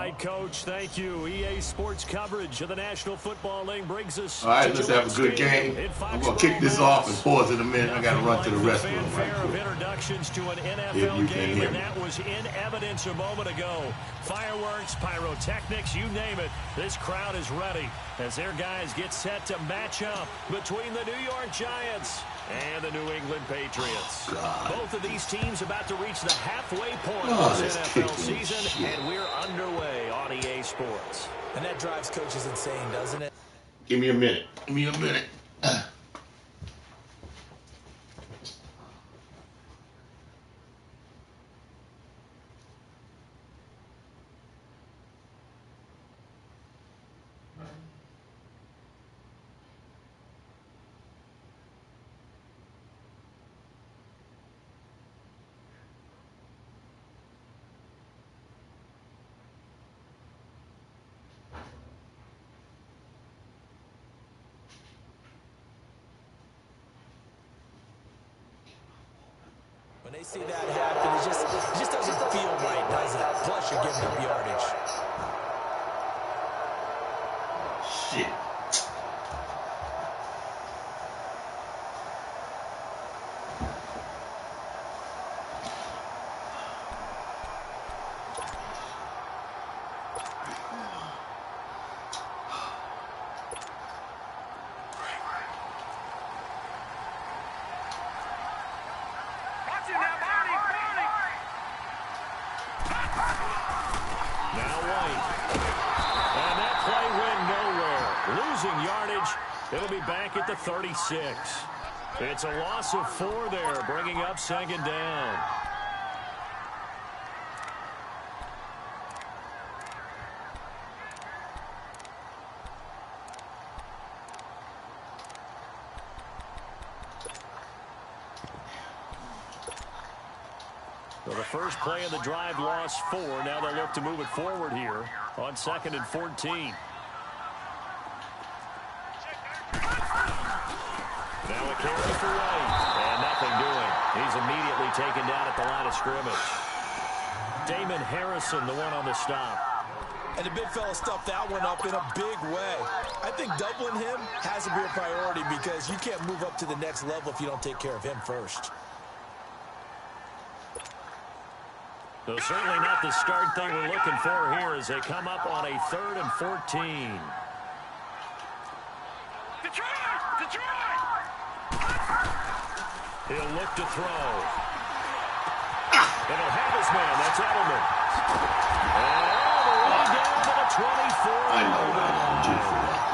right, Coach. Thank you. EA Sports coverage of the National Football League brings us. All right, let's have a good game. I'm going to kick this off and pause in a minute. I got to run to the restroom right quick. Introductions to an NFL game, and that was in evidence a moment ago. Fireworks, pyrotechnics, you name it. This crowd is ready as their guys get set to match up between the New York Giants and the New England Patriots. Both of these teams about to reach the halfway point of this NFL season, and we're underway on EA Sports. And that drives coaches insane, doesn't it? Give me a minute. Give me a minute. When they see that happen, it just doesn't feel right, does it? Plus, you're giving up yardage. Shit. It'll be back at the 36. It's a loss of 4 there, bringing up second down. So the first play of the drive lost 4. Now they'll look to move it forward here on 2nd and 14. Now a carry for White, and nothing doing. He's immediately taken down at the line of scrimmage. Damon Harrison, the one on the stop. And the big fella stuffed that one up in a big way. I think doubling him has to be a priority because you can't move up to the next level if you don't take care of him first. So certainly not the start thing we're looking for here as they come up on a 3rd and 14. He'll look to throw. It'll have his man. That's Edelman. And all the way down to the 24. I know what I'm due for that.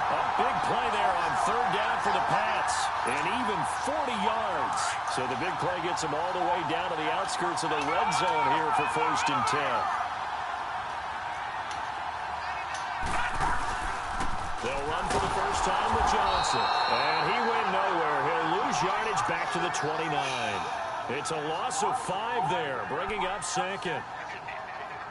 A big play there on 3rd down for the Pats. And even 40 yards. So the big play gets them all the way down to the outskirts of the red zone here for 1st and 10. They'll run for the first time with Johnson. And he went nowhere. He'll lose yardage back to the 29. It's a loss of 5 there, bringing up 2nd.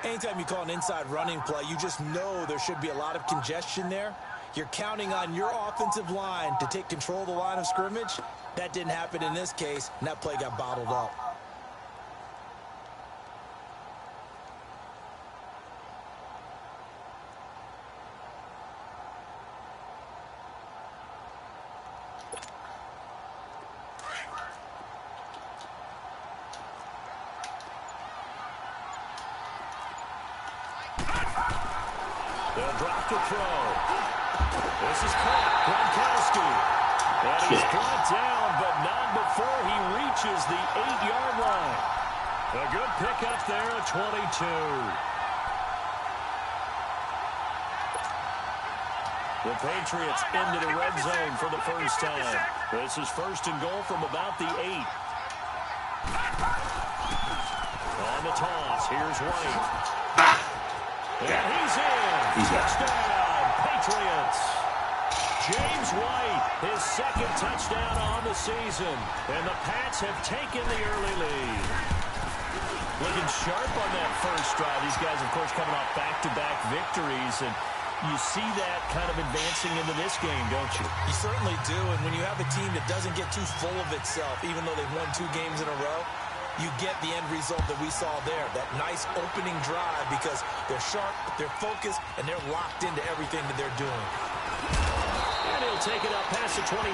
Anytime you call an inside running play, you just know there should be a lot of congestion there. You're counting on your offensive line to take control of the line of scrimmage. That didn't happen in this case, and that play got bottled up. They'll drop to throw. This is Gronkowski. And he's brought down, but not before he reaches the 8-yard line. A good pickup there at 22. The Patriots into the red zone for the first time. This is 1st and goal from about the 8. On the toss, here's White. And he's in. Touchdown, Patriots. James White, his 2nd touchdown on the season. And the Pats have taken the early lead. Looking sharp on that first drive. These guys, of course, coming off back-to-back victories. And you see that kind of advancing into this game, don't you? You certainly do. And when you have a team that doesn't get too full of itself, even though they've won 2 games in a row, you get the end result that we saw there, that nice opening drive, because they're sharp, they're focused, and they're locked into everything that they're doing. And he'll take it up past the 25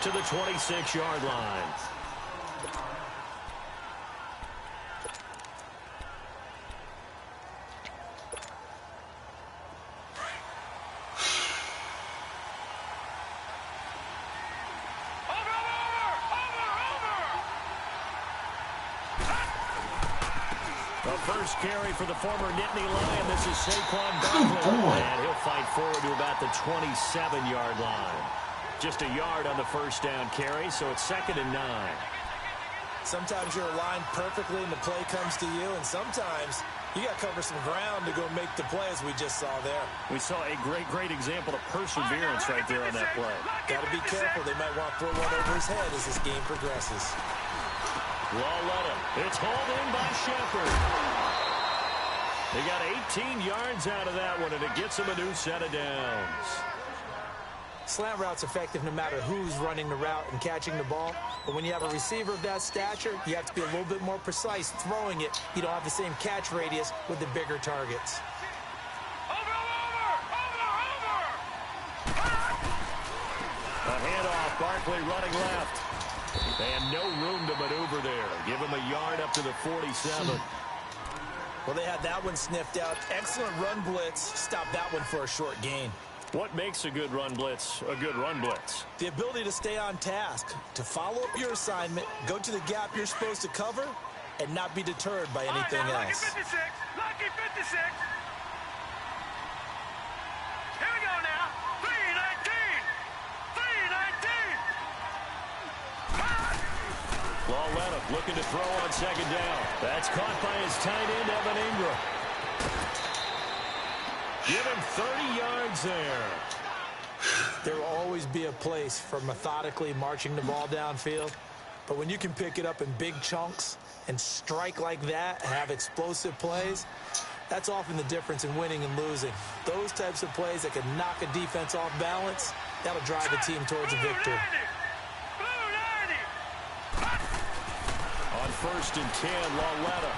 to the 26-yard line. First carry for the former Nittany Lion. This is Saquon Barkley. And he'll fight forward to about the 27-yard line. Just a yard on the first down carry, so it's 2nd and 9. Sometimes you're aligned perfectly and the play comes to you, and sometimes you got to cover some ground to go make the play, as we just saw there. We saw a great example of perseverance right there on that play. Got to be careful. They might want to throw one over his head as this game progresses. Lawletta. It's hauled in by Shepard. They got 18 yards out of that one, and it gets them a new set of downs. Slant route's effective no matter who's running the route and catching the ball. But when you have a receiver of that stature, you have to be a little bit more precise throwing it. You don't have the same catch radius with the bigger targets. A handoff, Barkley running left. And no room to maneuver there. Give him a yard up to the 47. Well, they had that one sniffed out. Excellent run blitz. Stop that one for a short gain. What makes a good run blitz a good run blitz? The ability to stay on task, to follow up your assignment, go to the gap you're supposed to cover, and not be deterred by anything else. Lucky 56. Lucky 56. Here we go now. 319. 319. Lawletta looking to throw on 2nd down. That's caught by his tight end, Evan Ingram. Give him 30 yards there. There will always be a place for methodically marching the ball downfield. But when you can pick it up in big chunks and strike like that, have explosive plays, that's often the difference in winning and losing. Those types of plays that can knock a defense off balance, that'll drive a team towards a victory. On 1st and 10, Lawletta.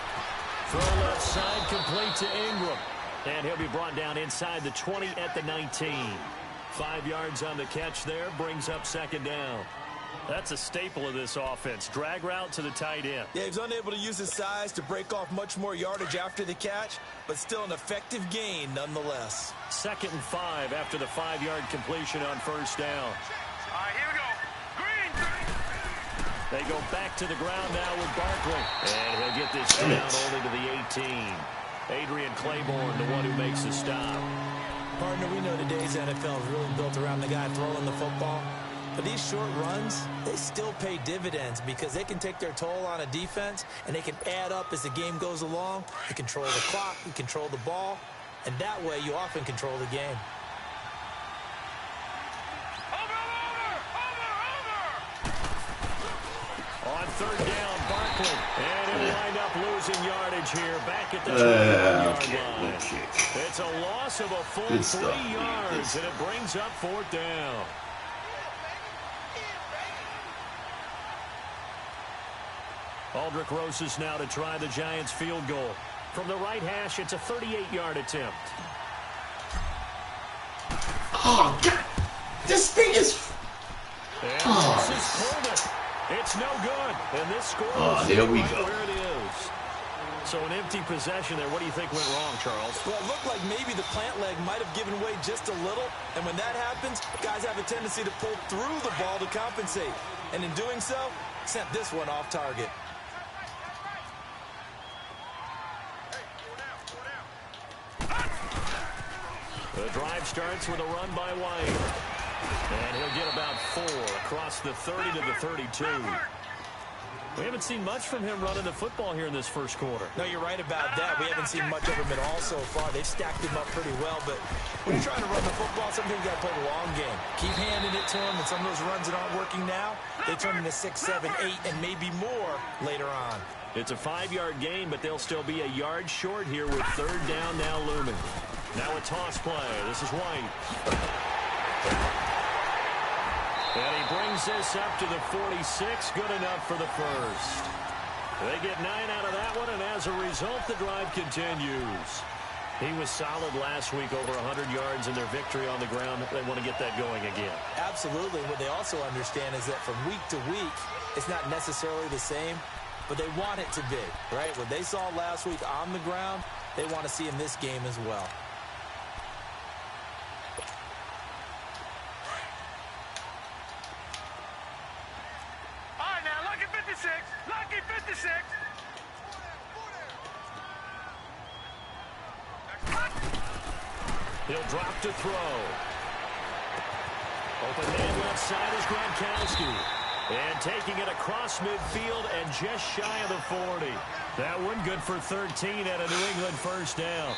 Throw left side, complete to Ingram. And he'll be brought down inside the 20 at the 19. 5 yards on the catch there, brings up 2nd down. That's a staple of this offense. Drag route to the tight end. Yeah, he was unable to use his size to break off much more yardage after the catch, but still an effective gain nonetheless. 2nd and 5 after the 5-yard completion on 1st down. All right, here we go. Green. They go back to the ground now with Barkley. And he'll get this down only to the 18. Adrian Claiborne, the one who makes the stop. Partner, we know today's NFL is really built around the guy throwing the football. But these short runs, they still pay dividends because they can take their toll on a defense, and they can add up as the game goes along. You control the clock, you control the ball, and that way you often control the game. On 3rd down, Barkley. And he'll wind up losing yardage here back at the 21-yard line. It's a loss of a full 3 yards, and it brings up 4th down. Aldrick Rosas now to try the Giants field goal. From the right hash, it's a 38-yard attempt. Oh, God. This thing is... And this is Coleman. It's no good. And this score is there we right go. where it is. So an empty possession there. What do you think went wrong, Charles? Well, it looked like maybe the plant leg might have given way just a little. And when that happens, guys have a tendency to pull through the ball to compensate. And in doing so, sent this one off target. The drive starts with a run by White. And he'll get about 4 across the 30 to the 32. We haven't seen much from him running the football here in this first quarter. No, you're right about that. We haven't seen much of him at all so far. They've stacked him up pretty well, but when you're trying to run the football, sometimes you got to play the long game. Keep handing it to him, and some of those runs that aren't working now, they turn into 6, 7, 8, and maybe more later on. It's a 5-yard gain, but they'll still be a yard short here with 3rd down now looming. Now a toss play. This is White. And he brings this up to the 46. Good enough for the first. They get 9 out of that one, and as a result, the drive continues. He was solid last week, over 100 yards in their victory on the ground. They want to get that going again. Absolutely. What they also understand is that from week to week, it's not necessarily the same, but they want it to be, right? What they saw last week on the ground, they want to see in this game as well. All right, now, lucky 56. Lucky 56. He'll drop to throw. Open man left side is Gronkowski. And taking it across midfield and just shy of the 40. That one good for 13 at a New England first down.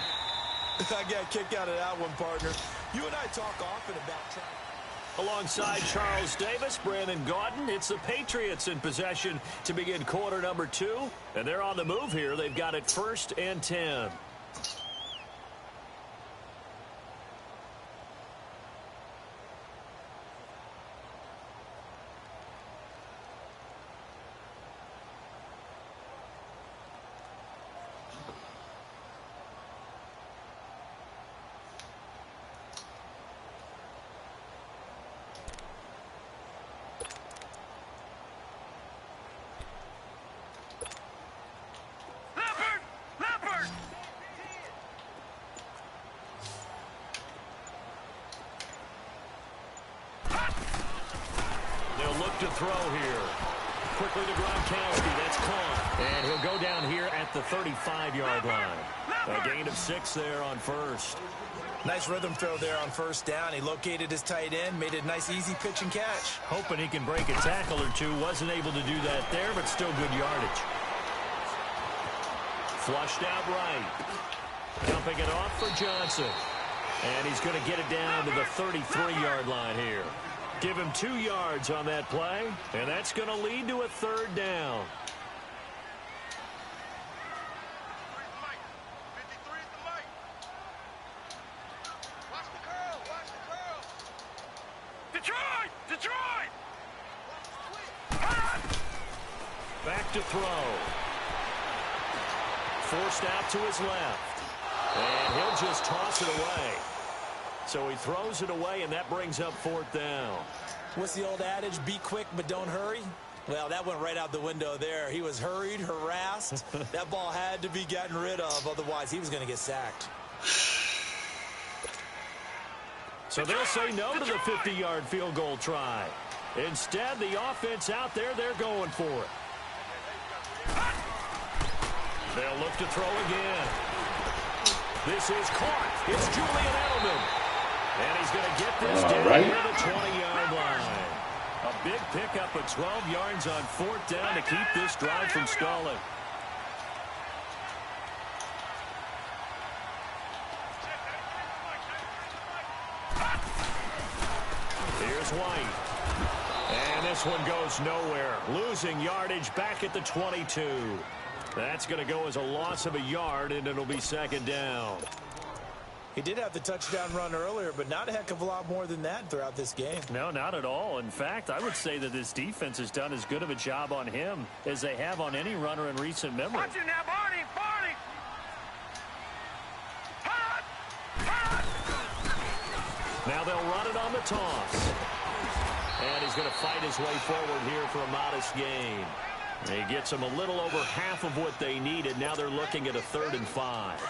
I got a kick out of that one, partner. You and I talk often about trying. Alongside Charles Davis, Brandon Gaudin, it's the Patriots in possession to begin quarter number 2. And they're on the move here. They've got it 1st and 10. To throw here. Quickly to Gronkowski. That's caught. And he'll go down here at the 35-yard line. A gain of 6 there on first. Nice rhythm throw there on first down. He located his tight end, made it a nice, easy pitch and catch. Hoping he can break a tackle or two. Wasn't able to do that there, but still good yardage. Flushed out right. Dumping it off for Johnson. And he's going to get it down to the 33-yard line here. Give him 2 yards on that play, and that's going to lead to a 3rd down. Detroit! Detroit! Back to throw. Forced out to his left. And he'll just toss it away. So he throws it away, and that brings up 4th down. What's the old adage? Be quick, but don't hurry. Well, that went right out the window there. He was hurried, harassed. That ball had to be gotten rid of. Otherwise, he was going to get sacked. So they'll say no to the 50-yard field goal try. Instead, the offense out there, they're going for it. They'll look to throw again. This is caught. It's Julian Edelman. And he's going to get this down near the 20-yard line. A big pickup of 12 yards on 4th down to keep this drive from stalling. Here's White. And this one goes nowhere. Losing yardage back at the 22. That's going to go as a loss of a yard, and it'll be 2nd down. He did have the touchdown run earlier, but not a heck of a lot more than that throughout this game. No, not at all. In fact, I would say that this defense has done as good of a job on him as they have on any runner in recent memory. Watch it now, Barney! Barney! Now they'll run it on the toss. And he's going to fight his way forward here for a modest gain. He gets them a little over half of what they needed. Now they're looking at a 3rd and 5.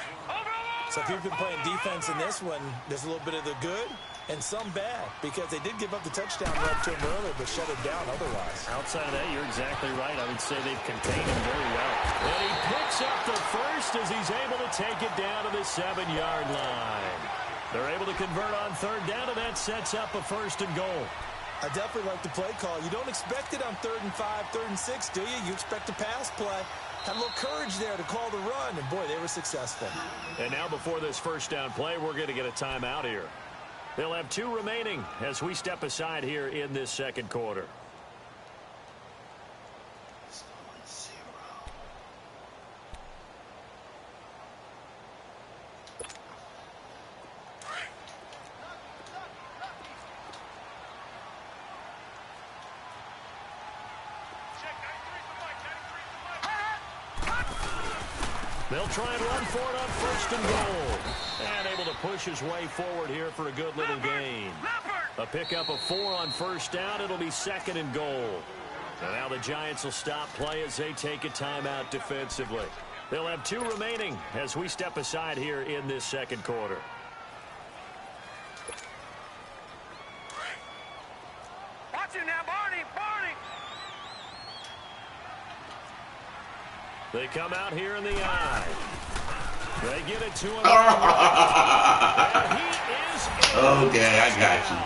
So if you've been playing defense in this one, there's a little bit of the good and some bad, because they did give up the touchdown run to him earlier, but shut it down otherwise. Outside of that, you're exactly right. I would say they've contained him very well. And he picks up the first as he's able to take it down to the 7-yard line. They're able to convert on 3rd down, and that sets up a 1st and goal. I definitely like the play call. You don't expect it on 3rd and 5, 3rd and 6, do you? You expect a pass play. Had a little courage there to call the run, and boy, they were successful. And now before this 1st down play, we're going to get a timeout here. They'll have 2 remaining as we step aside here in this 2nd quarter. They'll try and run for it on first and goal. And able to push his way forward here for a good little gain. A pickup of 4 on first down. It'll be second and goal. And now the Giants will stop play as they take a timeout defensively. They'll have 2 remaining as we step aside here in this second quarter. Watch him now, Barney! Barney! They come out here in the eye. They get it to him. And he is in. Okay, I got you.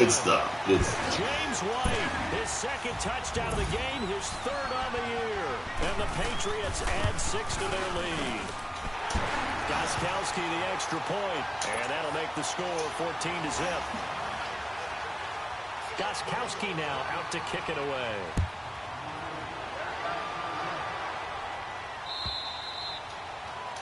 Good stuff. Good stuff. James White, his second touchdown of the game, his 3rd on the year. And the Patriots add 6 to their lead. Gostkowski the extra point, and that'll make the score 14-0. Gostkowski now out to kick it away.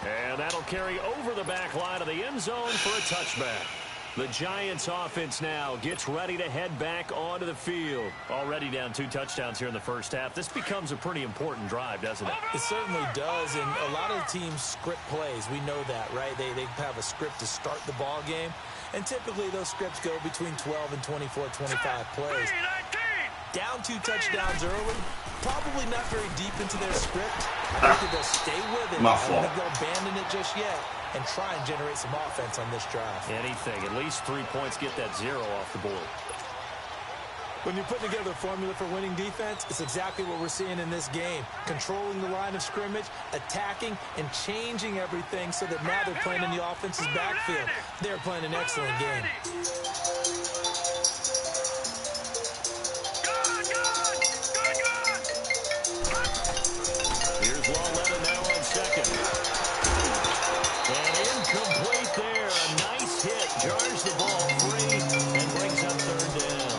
And that'll carry over the back line of the end zone for a touchback. The Giants offense now gets ready to head back onto the field. Already down 2 touchdowns here in the first half. This becomes a pretty important drive, doesn't it? It certainly does, and a lot of the teams script plays. We know that, right? They have a script to start the ball game, and typically those scripts go between 12 and 24, 25 plays. Down 2 touchdowns early, probably not very deep into their script. I think they'll stay with it. My I fault. don't think they'll abandon it just yet and try and generate some offense on this drive. Anything. At least 3 points, get that 0 off the board. When you're putting together a formula for winning defense, it's exactly what we're seeing in this game. Controlling the line of scrimmage, attacking, and changing everything so that now they're playing in the offense's backfield. They're playing an excellent game. Here's Lawletta now on second. And incomplete there. A nice hit. Jars the ball free and brings up 3rd down.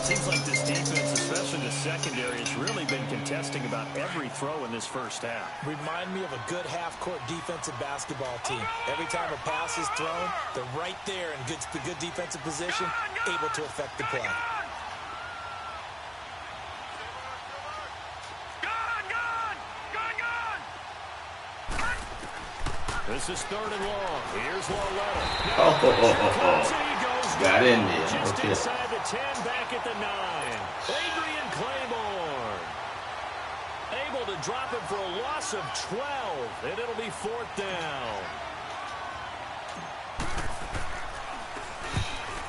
Seems like this defense, especially the secondary, has really been contesting about every throw in this first half. Remind me of a good half-court defensive basketball team. Every time a pass is thrown, they're right there in good defensive position, able to affect the play. This is 3rd and long. Here's Lawletta. Got in there. Just Okay. inside the 10, back at the 9. Adrian Claiborne. Able to drop it for a loss of 12, and it'll be 4th down.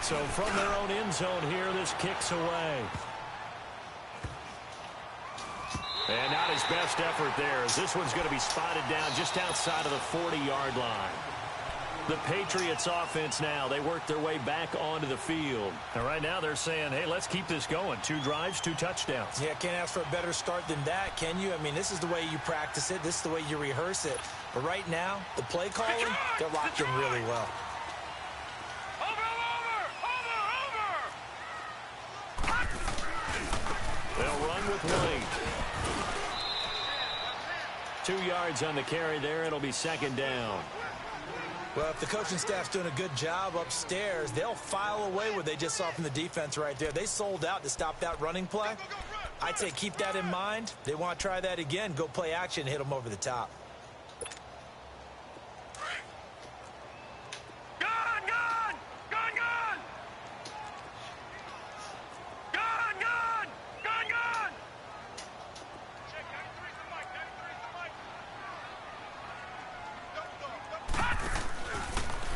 So from their own end zone here, this kicks away. And not his best effort there, as this one's going to be spotted down just outside of the 40-yard line. The Patriots offense now, they work their way back onto the field. And right now they're saying, hey, let's keep this going. 2 drives, 2 touchdowns. Yeah, can't ask for a better start than that, can you? I mean, this is the way you practice it. This is the way you rehearse it. But right now, the play calling, they're locked in really well. They'll run with White. 2 yards on the carry there. It'll be 2nd down. Well, if the coaching staff's doing a good job upstairs, they'll file away what they just saw from the defense right there. They sold out to stop that running play. I'd say keep that in mind. They want to try that again. Go play action, hit them over the top.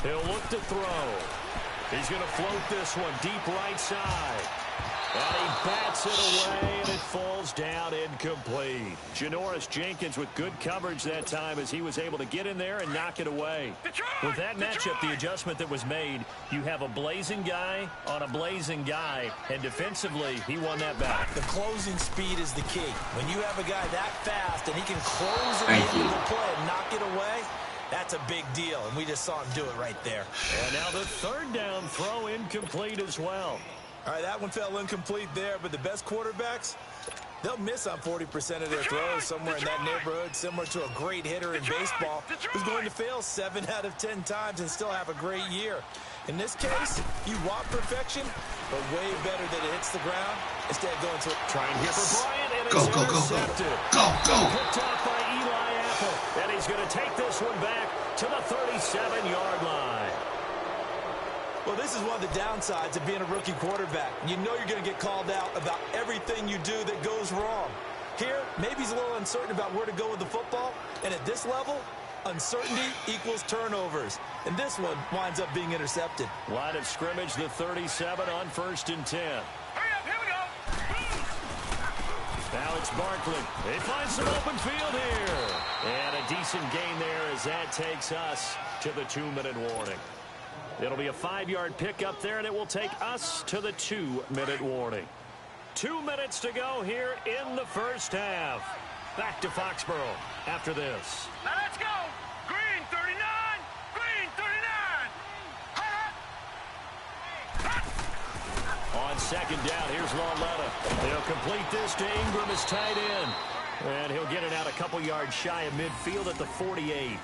He'll look to throw. He's going to float this one deep right side. And he bats it away, and it falls down incomplete. Janoris Jenkins with good coverage that time as he was able to get in there and knock it away. With that matchup, the adjustment that was made, you have a blazing guy on a blazing guy, and defensively, he won that back. The closing speed is the key. When you have a guy that fast and he can close at the end of the play and knock it away, that's a big deal, and we just saw him do it right there. And now the 3rd down throw incomplete as well. All right, that one fell incomplete there, but the best quarterbacks, they'll miss on 40% of their throws somewhere in that neighborhood, similar to a great hitter in baseball who's going to fail 7 out of 10 times and still have a great year. In this case, you want perfection, but way better that it hits the ground instead of going to it. Trying here for Bryant, and Go, it's go, go, go. intercepted. Go, go. Picked off by Eli Apple. is going to take this one back to the 37-yard line. Well, this is one of the downsides of being a rookie quarterback. You know you're going to get called out about everything you do that goes wrong. Here, maybe he's a little uncertain about where to go with the football. And at this level, uncertainty equals turnovers. And this one winds up being intercepted. Line of scrimmage, the 37 on 1st and 10. Hurry up, here we go. Now it's Barkley. They find some open field here. And a decent gain there as that takes us to the 2-minute warning. It'll be a 5-yard pickup there, and it will take us to the 2-minute warning. 2 minutes to go here in the first half. Back to Foxborough after this. Now let's go. Green 39. Green 39. On 2nd down, here's Lauletta. They'll complete this to Ingram as tight end. And he'll get it out a couple yards shy of midfield at the 48.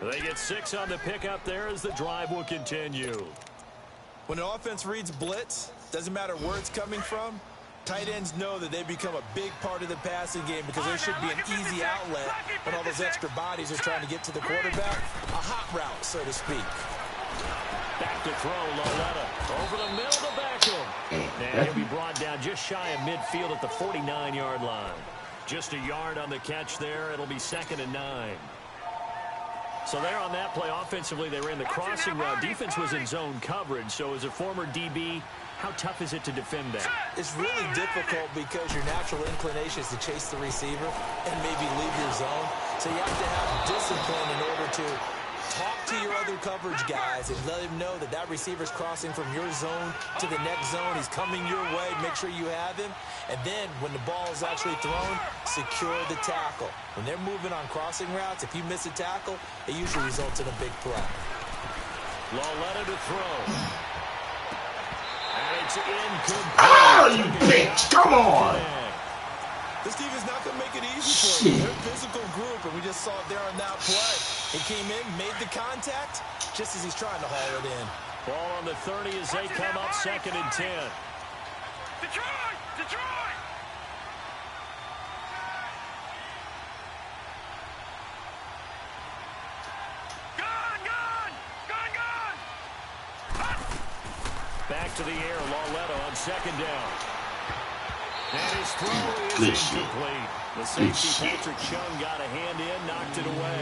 They get 6 on the pickup there as the drive will continue. When an offense reads blitz, doesn't matter where it's coming from, tight ends know that they become a big part of the passing game because there should be an easy outlet when all those extra bodies are trying to get to the quarterback. A hot route, so to speak. Back to throw, Lauletta. Over the middle to Beckham. And he'll be brought down just shy of midfield at the 49-yard line. Just a yard on the catch there. It'll be 2nd and 9. So there on that play, offensively, they ran the crossing route. Defense was in zone coverage. So as a former DB, how tough is it to defend that? It's really difficult because your natural inclination is to chase the receiver and maybe leave your zone. So you have to have discipline in order to talk to your other coverage guys and let him know that that receiver's crossing from your zone to the next zone. He's coming your way. Make sure you have him. And then when the ball is actually thrown, secure the tackle. When they're moving on crossing routes, if you miss a tackle, it usually results in a big play. Lauletta to throw. And it's incomplete. Oh, you bitch! Come on! This team is not going to make it easy for you. They're a physical group, and we just saw it there on that play. He came in, made the contact, just as he's trying to haul it in. Ball on the 30 as they come up 2nd and 10. Detroit! Detroit! Gone! Gone! Gone! Gone! Back to the air, Lauletta on 2nd down. And his throw is incomplete. The safety, Patrick Chung, got a hand in, knocked it away.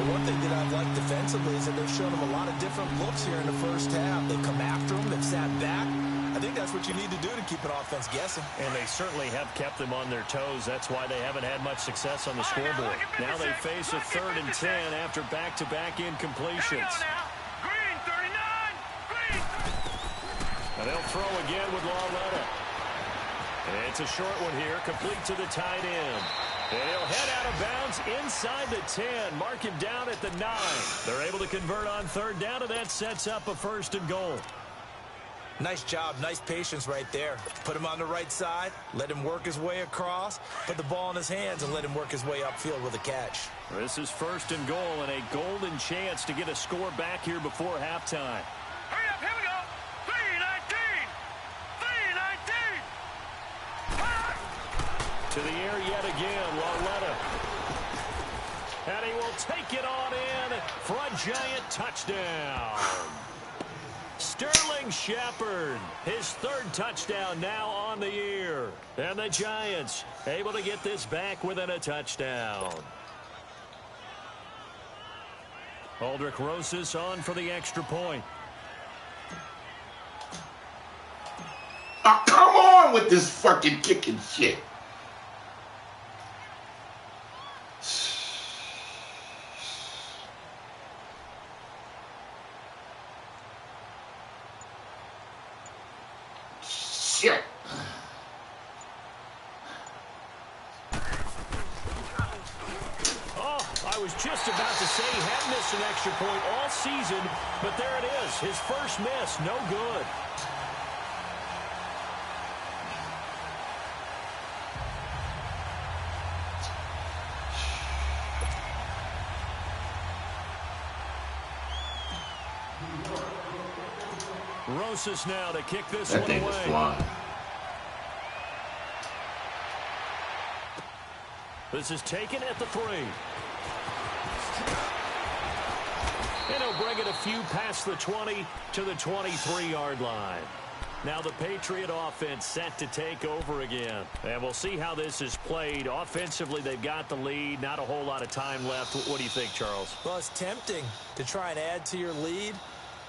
The one thing that I've liked defensively is that they've shown him a lot of different looks here in the first half. They've come after him, they've sat back. I think that's what you need to do to keep an offense guessing. And they certainly have kept them on their toes. That's why they haven't had much success on the scoreboard. Now they face a 3rd and 10 after back-to-back incompletions. Green 39. Green. And they'll throw again with Lauletta. It's a short one here, complete to the tight end. And he'll head out of bounds inside the 10. Mark him down at the 9. They're able to convert on 3rd down, and that sets up a 1st and goal. Nice job, nice patience right there. Put him on the right side, let him work his way across, put the ball in his hands, and let him work his way upfield with a catch. This is 1st and goal, and a golden chance to get a score back here before halftime. Hurry up, here we go. 319. 319. To the air yet again, Lauletta. And he will take it on in for a giant touchdown. Sterling Shepard, his 3rd touchdown now on the year. And the Giants able to get this back within a touchdown. Aldrich Rosas on for the extra point. Oh, come on with this fucking kicking shit. Shit. Oh, I was just about to say he had missed an extra point all season, but there it is. His first miss, no good. Rosas now to kick this one away. That thing is flying. This is taken at the 3. And he'll bring it a few past the 20 to the 23-yard line. Now the Patriot offense set to take over again. And we'll see how this is played. Offensively, they've got the lead. Not a whole lot of time left. What do you think, Charles? Well, it's tempting to try and add to your lead,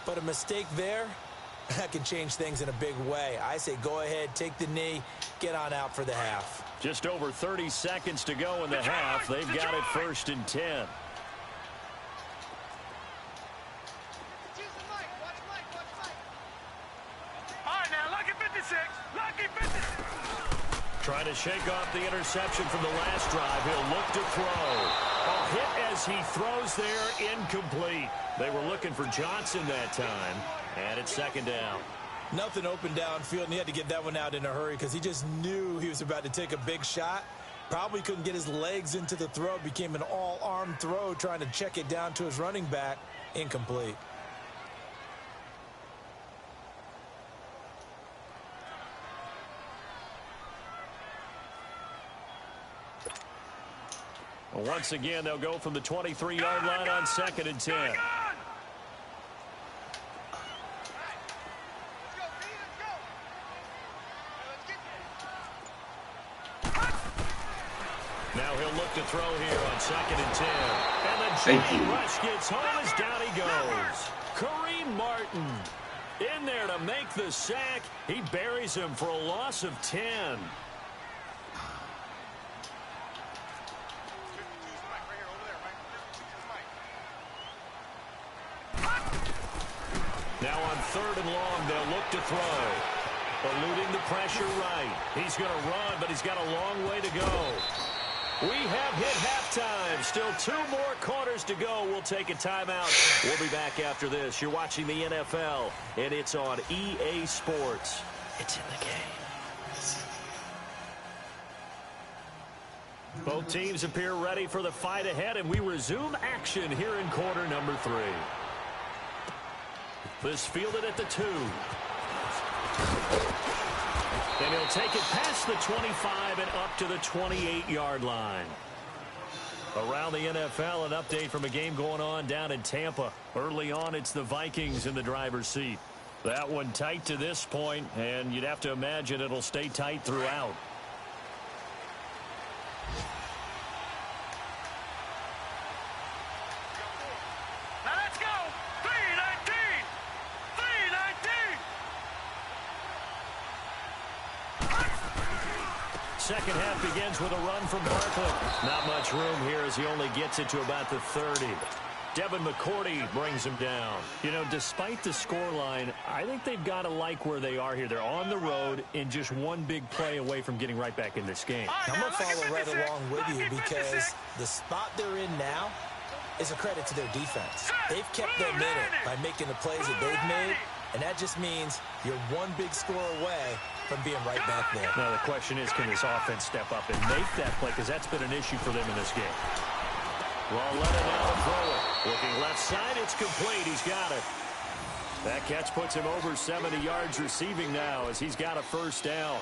but a mistake there, that can change things in a big way. I say go ahead, take the knee, get on out for the half. Just over 30 seconds to go in the half. They've got it 1st and 10. Trying to shake off the interception from the last drive. He'll look to throw. A hit as he throws there, incomplete. They were looking for Johnson that time, and it's 2nd down. Nothing open downfield, and he had to get that one out in a hurry because he just knew he was about to take a big shot. Probably couldn't get his legs into the throw. Became an all-arm throw, trying to check it down to his running back. Incomplete. Once again, they'll go from the 23-yard line on 2nd and 10. Now he'll look to throw here on 2nd and 10. And the giant rush gets home as down he goes. Kareem Martin in there to make the sack. He buries him for a loss of 10. Now on 3rd and long, they'll look to throw. Eluding the pressure right. He's going to run, but he's got a long way to go. We have hit halftime. Still 2 more quarters to go. We'll take a timeout. We'll be back after this. You're watching the NFL, and it's on EA Sports. It's in the game. Both teams appear ready for the fight ahead, and we resume action here in quarter number 3. This fielded at the 2. And he'll take it past the 25 and up to the 28-yard line. Around the NFL, an update from a game going on down in Tampa. Early on, it's the Vikings in the driver's seat. That one tight to this point, and you'd have to imagine it'll stay tight throughout. Second half begins with a run from Barkley. Not much room here as he only gets it to about the 30. Devin McCourty brings him down. You know, despite the scoreline, I think they've got to like where they are here. They're on the road and just one big play away from getting right back in this game. I'm going to follow right along with you because the spot they're in now is a credit to their defense. They've kept them in it by making the plays that they've made, and that just means you're one big score away from being right back there. Now the question is, can this offense step up and make that play? Because that's been an issue for them in this game. Well, let it now throw it. Looking left side, it's complete. He's got it. That catch puts him over 70 yards receiving now as he's got a 1st down.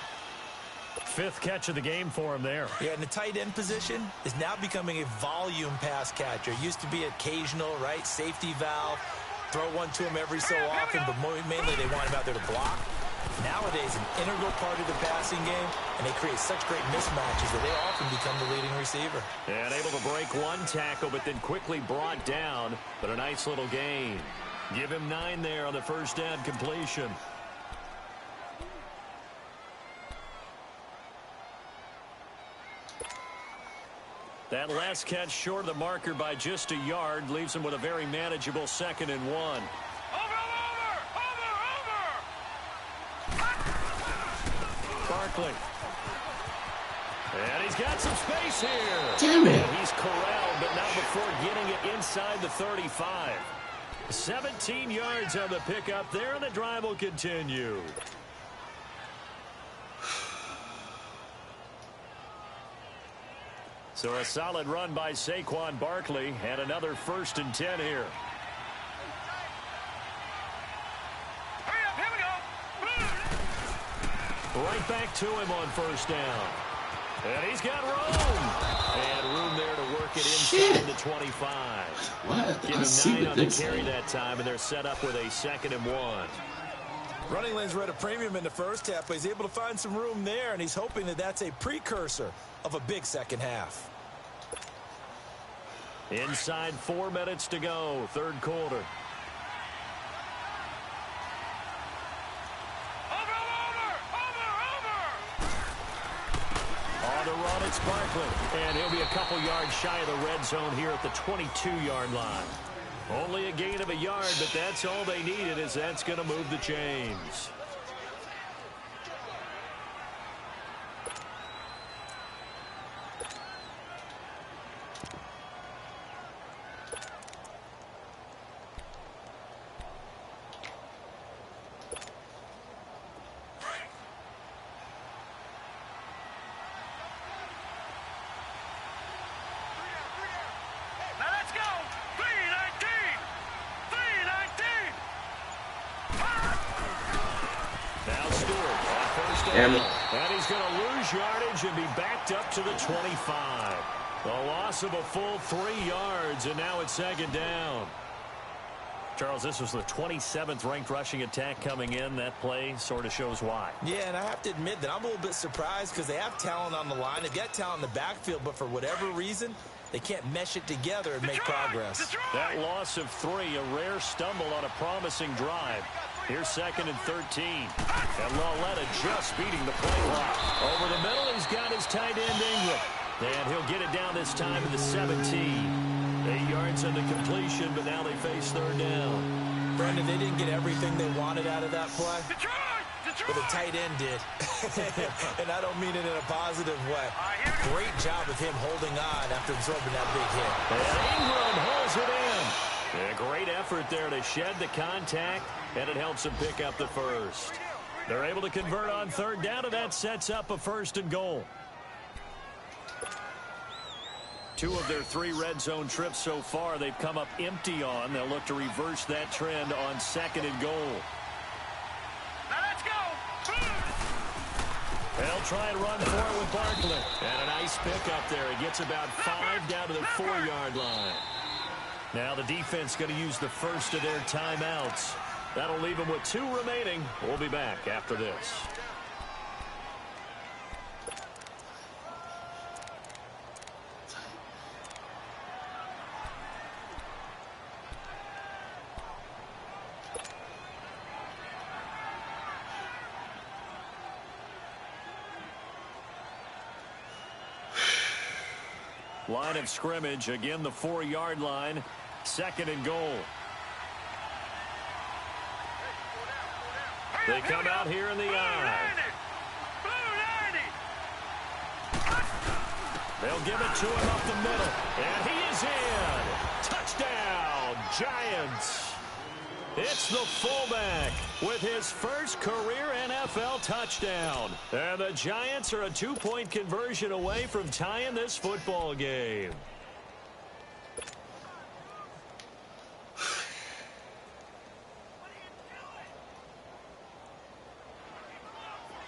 5th catch of the game for him there. Yeah, and the tight end position is now becoming a volume pass catcher. Used to be occasional, right? Safety valve. Throw one to him every so often, but mainly they want him out there to block. Nowadays, an integral part of the passing game, and they create such great mismatches that they often become the leading receiver. And able to break one tackle, but then quickly brought down. But a nice little gain. Give him 9 there on the 1st down completion. That last catch short of the marker by just a yard leaves him with a very manageable 2nd and 1. Barkley. And he's got some space here. Damn it. And he's corralled, but not before getting it inside the 35. 17 yards on the pickup there, and the drive will continue. So a solid run by Saquon Barkley, and another 1st and 10 here. Right back to him on 1st down. And he's got room. And room there to work work it inside the 25. What? Give him 9 on the carry that time, and they're set up with a 2nd and 1. Running lanes were at a premium in the first half, but he's able to find some room there, and he's hoping that that's a precursor of a big second half. Inside 4 minutes to go, third quarter. On the run, it's Barkley, and he'll be a couple yards shy of the red zone here at the 22-yard line. Only a gain of a yard, but that's all they needed, as that's going to move the chains. And he's going to lose yardage and be backed up to the 25. The loss of a full 3 yards, and now it's 2nd down. Charles, this was the 27th ranked rushing attack coming in. That play sort of shows why. Yeah, and I have to admit that I'm a little bit surprised because they have talent on the line. They've got talent in the backfield, but for whatever reason, they can't mesh it together and make progress. That loss of 3, a rare stumble on a promising drive. Here's 2nd and 13. And Lawletta just beating the play clock. Over the middle, he's got his tight end Ingram. And he'll get it down this time to the 17. 8 yards on the completion, but now they face 3rd down. Brandon, they didn't get everything they wanted out of that play. But the tight end did. And I don't mean it in a positive way. Great job of him holding on after absorbing that big hit. And Ingram holds it in. A great effort there to shed the contact, and it helps them pick up the first. They're able to convert on 3rd down, and that sets up a 1st and goal. 2 of their 3 red zone trips so far they've come up empty on. They'll look to reverse that trend on 2nd and goal. Now let's go. They'll try and run for it with Barkley. And a nice pick up there. He gets about 5 down to the 4-yard line. Now the defense going to use the first of their timeouts. That'll leave them with 2 remaining. We'll be back after this. Line of scrimmage, again the 4-yard line, 2nd and goal. They come out here in the eye. They'll give it to him up the middle, and he is in. Touchdown, Giants. It's the fullback with his first career NFL touchdown. And the Giants are a 2-point conversion away from tying this football game.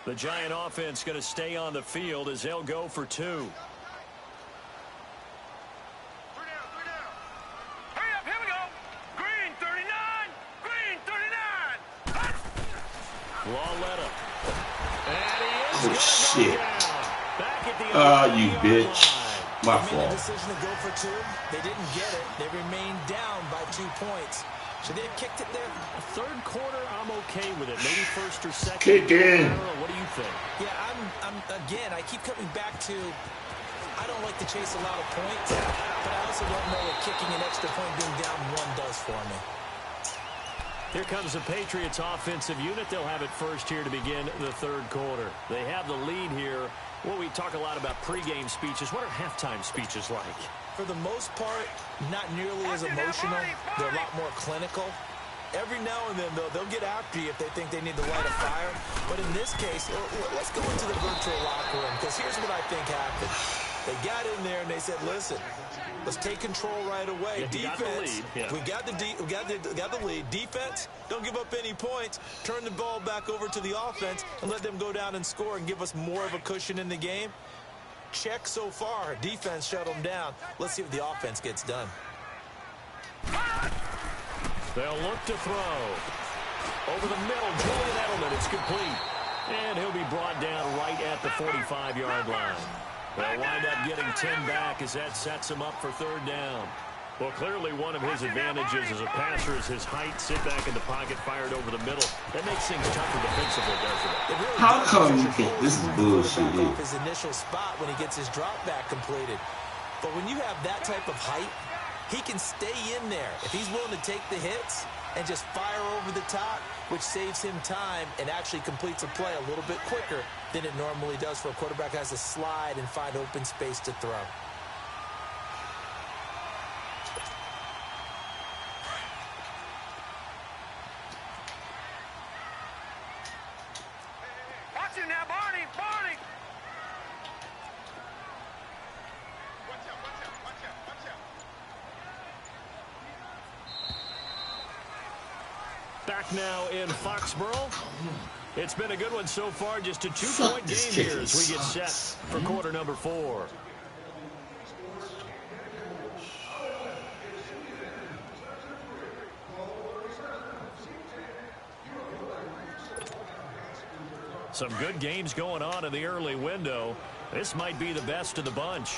The Giant offense going to stay on the field as they'll go for 2. Oh, shit. You bitch. My fault. The decision to go for 2, they didn't get it. They remained down by 2 points. Should they have kicked it there? 3rd quarter, I'm okay with it. Maybe 1st or 2nd. Kick in. I don't know. What do you think? Yeah, again, I keep coming back to, I don't like to chase a lot of points, but I also don't know what kicking an extra point being down 1 does for me. Here comes the Patriots offensive unit. They'll have it first here to begin the 3rd quarter. They have the lead here. Well, we talk a lot about pregame speeches. What are halftime speeches like? For the most part, not nearly as emotional. They're a lot more clinical. Every now and then, though, they'll get after you if they think they need to light a fire. But in this case, let's go into the virtual locker room, because here's what I think happened. They got in there and they said, listen, let's take control right away. Yeah, Defense, we got the lead. Defense, don't give up any points. Turn the ball back over to the offense and let them go down and score and give us more of a cushion in the game. check so far. Defense shut them down. Let's see what the offense gets done. They'll look to throw. Over the middle, Julian Edelman. It's complete. And he'll be brought down right at the 45-yard line. They'll wind up getting 10 back as that sets him up for third down. Well, clearly one of his advantages as a passer is his height. Sit back in the pocket, fired over the middle. That makes things tougher defensively, doesn't it? Really how come you think this is bullshit? Off his initial spot when he gets his drop back completed. But when you have that type of height, he can stay in there. If he's willing to take the hits and just fire over the top, which saves him time and actually completes a play a little bit quicker than it normally does for a quarterback who has to slide and find open space to throw. Back now in Foxborough. It's been a good one so far. Just a 2-point game here as we get set for quarter number 4. Some good games going on in the early window. This might be the best of the bunch.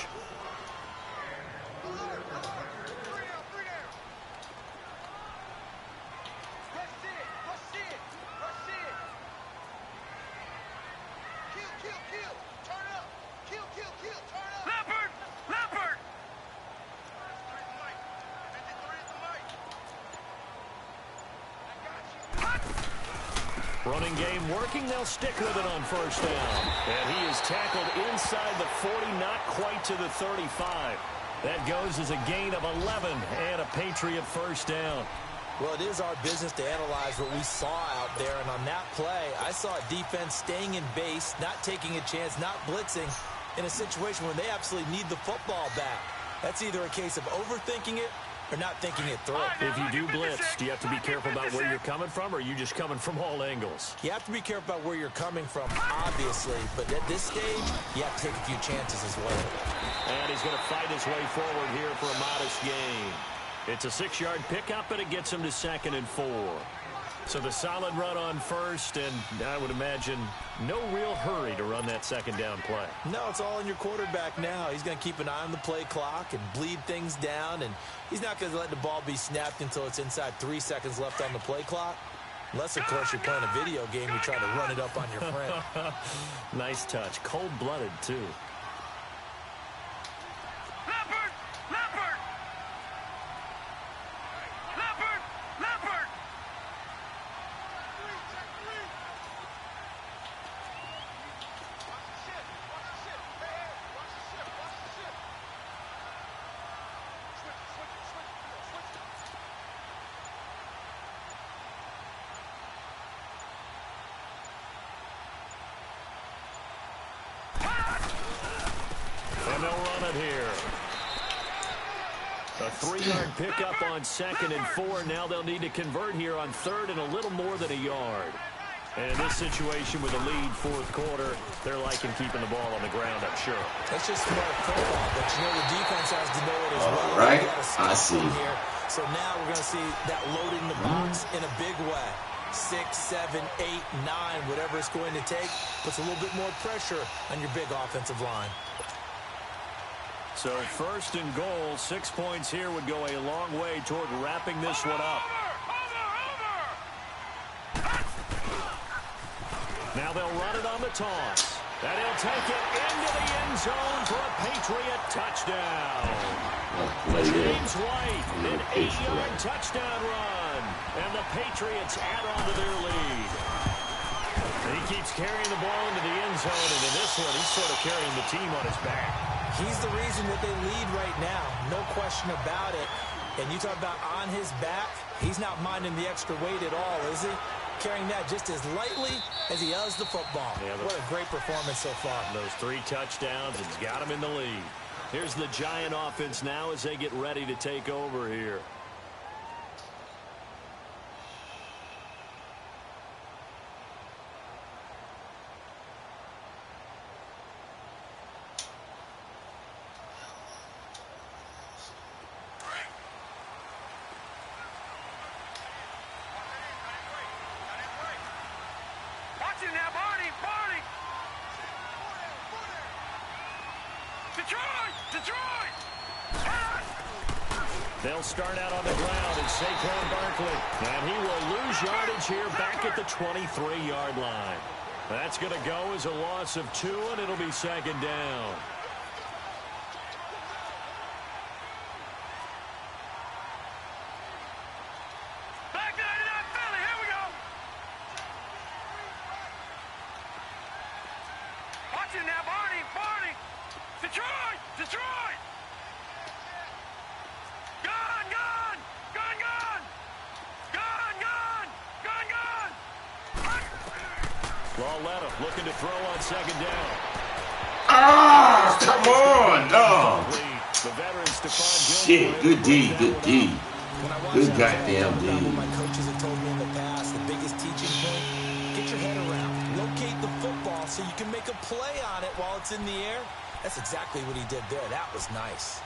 Running game working. They'll stick with it on first down. And he is tackled inside the 40, not quite to the 35. That goes as a gain of 11 and a Patriot first down. Well, it is our business to analyze what we saw out there. And on that play, I saw a defense staying in base, not taking a chance, not blitzing in a situation where they absolutely need the football back. That's either a case of overthinking it or not thinking it through. If you do blitz, do you have to be careful about where you're coming from, or are you just coming from all angles? You have to be careful about where you're coming from, obviously. But at this stage, you have to take a few chances as well. And he's going to fight his way forward here for a modest gain. It's a 6-yard pickup, and it gets him to 2nd and 4. So the solid run on first, and I would imagine no real hurry to run that second down play. No, it's all in your quarterback now. He's going to keep an eye on the play clock and bleed things down, and he's not going to let the ball be snapped until it's inside 3 seconds left on the play clock. Unless, of course, you're playing a video game, you try to run it up on your friend. Nice touch. Cold-blooded, too. And they'll run it here. A 3-yard pickup on 2nd and 4. Now they'll need to convert here on 3rd and a little more than a yard. And in this situation with a lead 4th quarter, they're liking keeping the ball on the ground, I'm sure. That's just smart football, but you know the defense has to know it as well. All right, I see. Here. So now we're going to see that loading the box in a big way. 6, 7, 8, 9, whatever it's going to take, puts a little bit more pressure on your big offensive line. So 1st and goal, 6 points here would go a long way toward wrapping this one up. Now they'll run it on the toss. And he'll take it into the end zone for a Patriot touchdown. James White, an 8-yard touchdown run. And the Patriots add on to their lead. And he keeps carrying the ball into the end zone, and in this one, he's sort of carrying the team on his back. He's the reason that they lead right now, no question about it. And you talk about on his back, he's not minding the extra weight at all, is he? Carrying that just as lightly as he does the football. Yeah, what a great performance so far. Those 3 touchdowns, it's got him in the lead. Here's the Giant offense now as they get ready to take over here. They'll start out on the ground and Saquon Barkley. And he will lose yardage here back at the 23-yard line. That's going to go as a loss of 2, and it'll be second down. Back 99 Philly, here we go. Watch it now, Barney, Barney. Detroit, Detroit. Gun, gun, gun, gun. Gun, gun, gun, gun. Lauletta looking to throw on second down. Ah, come on, no. The veteran Stephon Shit, good D, good D. Good goddamn D. What my coaches have told me in the past, the biggest teaching point, get your head around. Locate the football so you can make a play on it while it's in the air. That's exactly what he did there. That was nice.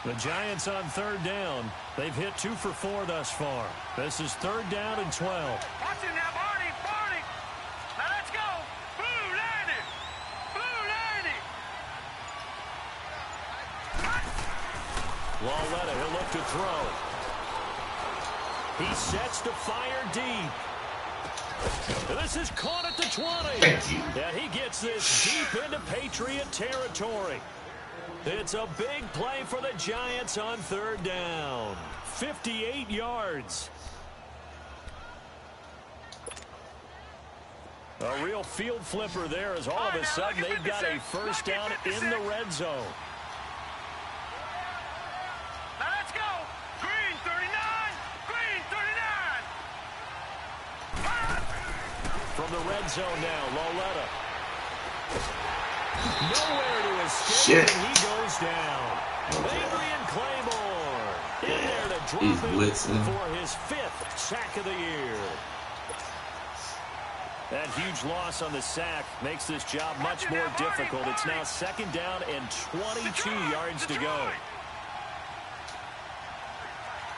The Giants on third down. They've hit 2 for 4 thus far. This is third down and 12. Watch it now, Barney, Barney. Now let's go. Blue landed. Blue landed. Lauletta, he'll look to throw. He sets to fire deep. This is caught at the 20. Thank you. And he gets this deep into Patriot territory. It's a big play for the Giants on third down. 58 yards. A real field flipper there as all of a sudden they've got a first down in the red zone. Now let's go. Green 39. Green 39. From the red zone now, Lauletta. Nowhere to escape, Shit. and he goes down. Adrian Claymore in there to drop He's him blitzing. for his 5th sack of the year. That huge loss on the sack makes this job much more difficult. It's now second down and 22 yards to go.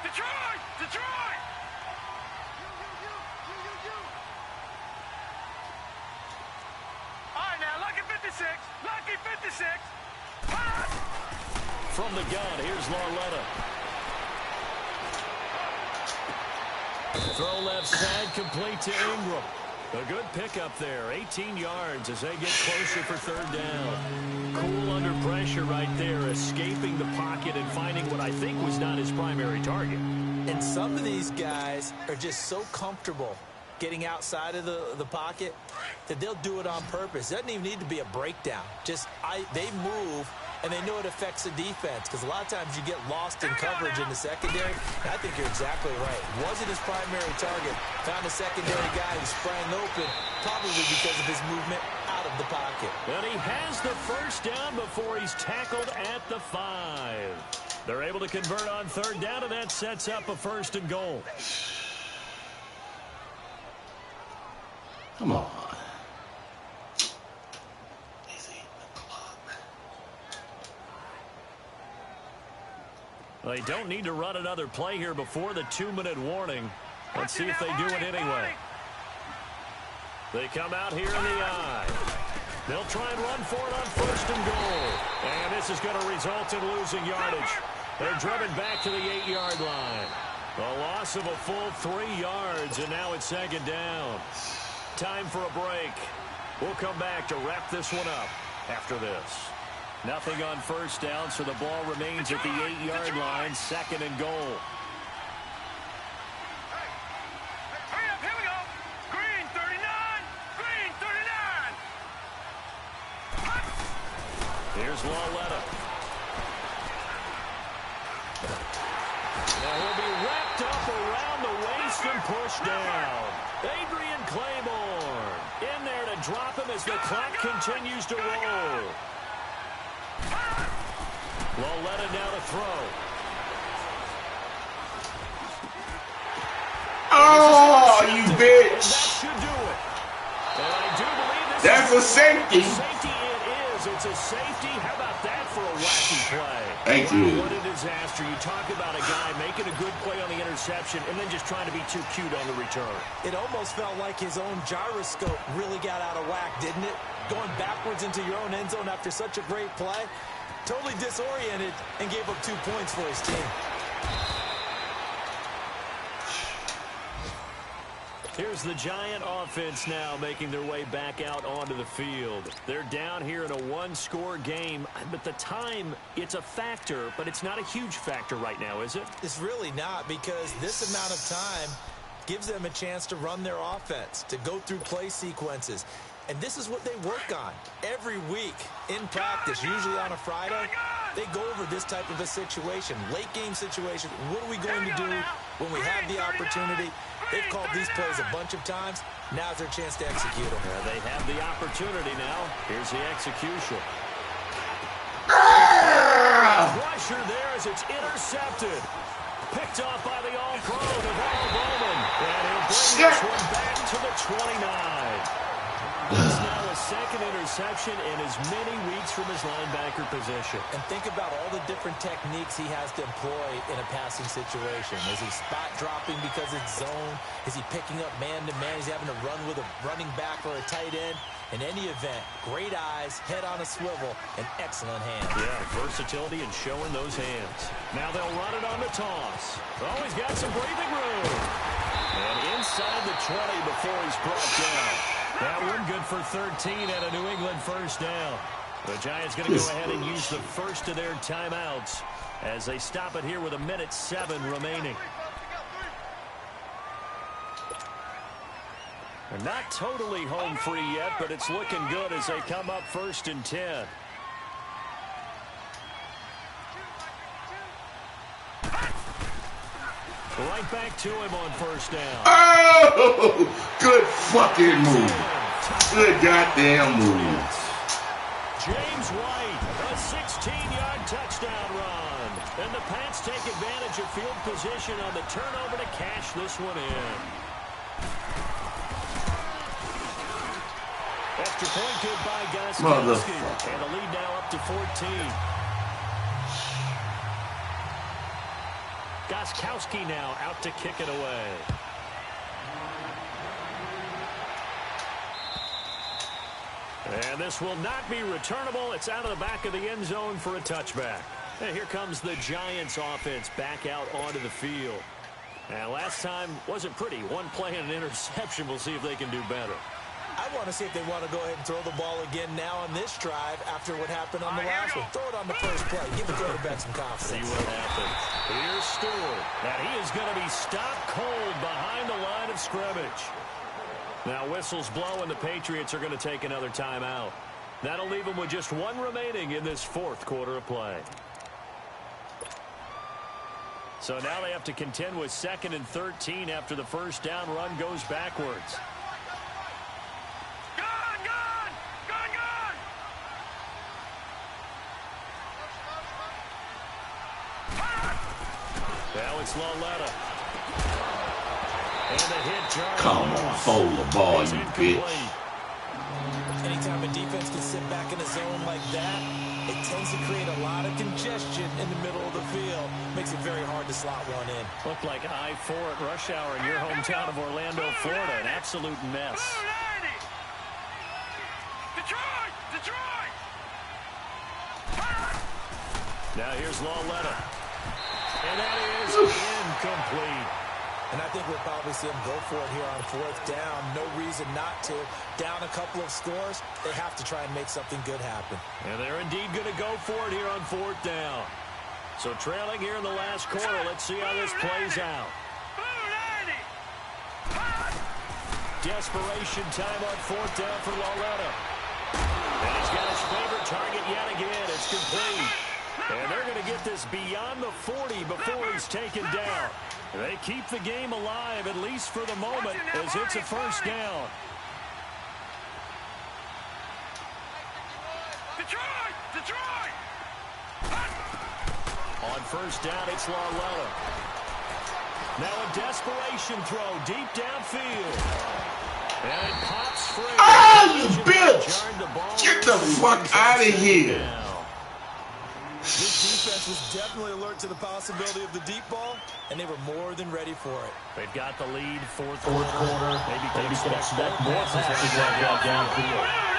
Detroit! Detroit! All right, now, Lucky 56. Lucky 56. From the gun, here's Lauletta. Throw left side, complete to Ingram. A good pickup there, 18 yards as they get closer for third down. Cool under pressure right there, escaping the pocket and finding what I think was not his primary target. And some of these guys are just so comfortable getting outside of the pocket that they'll do it on purpose. It doesn't even need to be a breakdown. They move, and they know it affects the defense because a lot of times you get lost in coverage in the secondary. And I think you're exactly right. Wasn't his primary target. Found a secondary guy who sprang open, probably because of his movement out of the pocket. And he has the first down before he's tackled at the 5. They're able to convert on third down, and that sets up a 1st and goal. Come on. They don't need to run another play here before the 2-minute warning. Let's see if they do it anyway. They come out here in the eye. They'll try and run for it on 1st and goal. And this is going to result in losing yardage. They're driven back to the 8-yard line. A loss of a full 3 yards, and now it's second down. Time for a break. We'll come back to wrap this one up after this. Nothing on first down, so the ball remains at the 8-yard line, 2nd and goal. Hurry up, here we go. Green 39. Green 39. Here's Lauletta. Now he'll be wrapped up around the waist and pushed down. Adrian Claymore in there to drop him as the clock continues to roll. Lauletta now to throw. Oh, you bitch. That should do it. And I do believe this That's a safety. Safety it is. It's a safety. How about that for a wacky play? Thank you. What a disaster. You talk about a guy making a good play on the interception and then just trying to be too cute on the return. It almost felt like his own gyroscope really got out of whack, didn't it? Going backwards into your own end zone after such a great play. Totally disoriented and gave up 2 points for his team. Here's the Giant offense now making their way back out onto the field. They're down here in a one-score game, but the time, it's a factor, but it's not a huge factor right now, is it? It's really not, because this amount of time gives them a chance to run their offense, to go through play sequences. And this is what they work on every week in practice, usually on a Friday. They go over this type of a situation, late-game situation. What are we going to do when we have the opportunity? They've called these plays a bunch of times. Now's their chance to execute them. They have the opportunity now. Here's the execution. Pressure there as it's intercepted. Picked off by the all-pro, Navarro Bowman. And he'll bring this one back to the 29. It's now a second interception in as many weeks from his linebacker position. And think about all the different techniques he has to employ in a passing situation. Is he spot dropping because it's zone? Is he picking up man-to-man? Is he having to run with a running back or a tight end? In any event, great eyes, head on a swivel, and excellent hands. Yeah, versatility and showing those hands. Now they'll run it on the toss. Oh, he's got some breathing room. And inside the 20 before he's brought down. That one good for 13 and a New England first down. The Giants going to go ahead and use the first of their timeouts as they stop it here with 1:07 remaining. They're not totally home free yet, but it's looking good as they come up 1st and 10. Right back to him on first down. Oh, good fucking move. Good goddamn move. James White, a 16-yard touchdown run. And the Pats take advantage of field position on the turnover to cash this one in. Extra point good by Goskowski. And the lead now up to 14. Goskowski now out to kick it away. And this will not be returnable. It's out of the back of the end zone for a touchback. And here comes the Giants offense back out onto the field. And last time wasn't pretty. One play and an interception. We'll see if they can do better. I want to see if they want to go ahead and throw the ball again now on this drive after what happened on the last one. Throw it on the first play. Give the quarterback some confidence. See what happens. Here's Stewart. And he is going to be stopped cold behind the line of scrimmage. Now whistles blow and the Patriots are going to take another timeout. That'll leave them with just one remaining in this fourth quarter of play. So now they have to contend with 2nd and 13 after the first down run goes backwards. Now it's Loletta. And the hit jar. Come on, hold the ball, you bitch. Anytime a defense can sit back in a zone like that, it tends to create a lot of congestion in the middle of the field. Makes it very hard to slot one in. Looked like I-4 at rush hour in your hometown of Orlando, Florida. An absolute mess. Detroit! Now here's Loletta. And that is incomplete. And I think we'll probably see them go for it here on 4th down. No reason not to. Down a couple of scores, they have to try and make something good happen. And they're indeed going to go for it here on 4th down. So trailing here in the last quarter, let's see how this plays out. Desperation time on 4th down for Loletta. And he's got his favorite target yet again. It's complete. And they're going to get this beyond the 40 before he's taken down. They keep the game alive, at least for the moment, as it's a first down. Detroit! On first down, it's Loletta. Now a desperation throw deep downfield. And it pops free. Ah, you bitch! Get the fuck out of here. This defense was definitely alert to the possibility of the deep ball, and they were more than ready for it. They've got the lead, fourth quarter. Maybe can expect more passes like that downfield.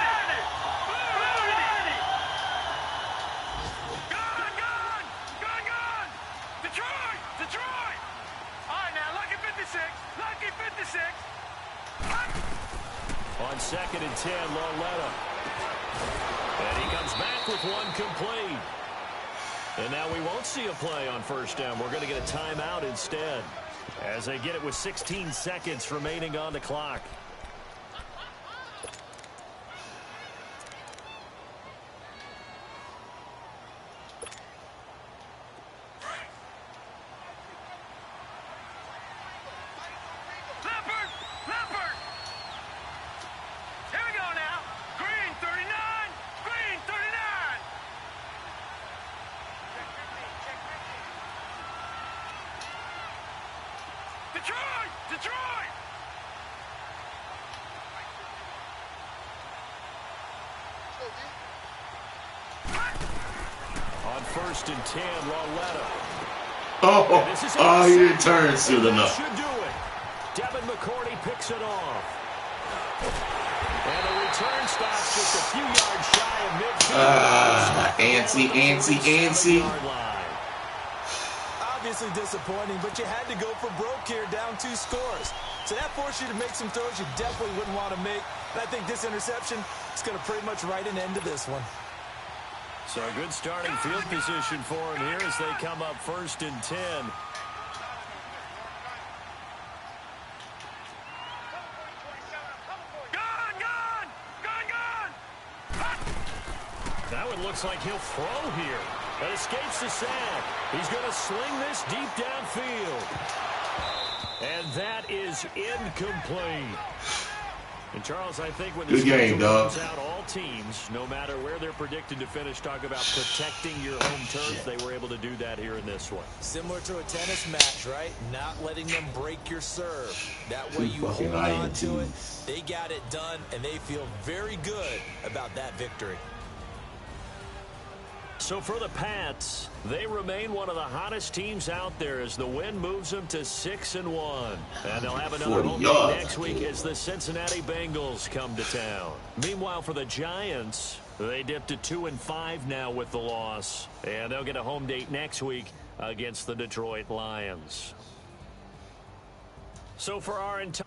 On 2nd and 10, Lauletta. And he comes back with one complete. And now we won't see a play on first down. We're going to get a timeout instead, as they get it with 16 seconds remaining on the clock. Detroit! On 1st and 10, Lauletta. Oh, he didn't turn soon enough. Should do it. Devin McCourty picks it off. And the return stops just a few yards shy of midfield. Antsy. Obviously disappointing, but you had to go for broke here, down 2 scores. So that forced you to make some throws you definitely wouldn't want to make. And I think this interception is going to pretty much write an end to this one. So a good starting field position for him here as they come up 1st and 10. That one looks like he'll throw here. That escapes the sack. He's going to sling this deep downfield. And that is incomplete. And Charles, I think when this game comes out, all teams, no matter where they're predicted to finish, talk about protecting your home turf. They were able to do that here in this one. Similar to a tennis match, right? Not letting them break your serve. That way you hold on to it. They got it done, and they feel very good about that victory. So for the Pats, they remain one of the hottest teams out there as the win moves them to 6-1. And they'll have another home game next week as the Cincinnati Bengals come to town. Meanwhile, for the Giants, they dipped to 2-5 now with the loss. And they'll get a home date next week against the Detroit Lions. So for our entire...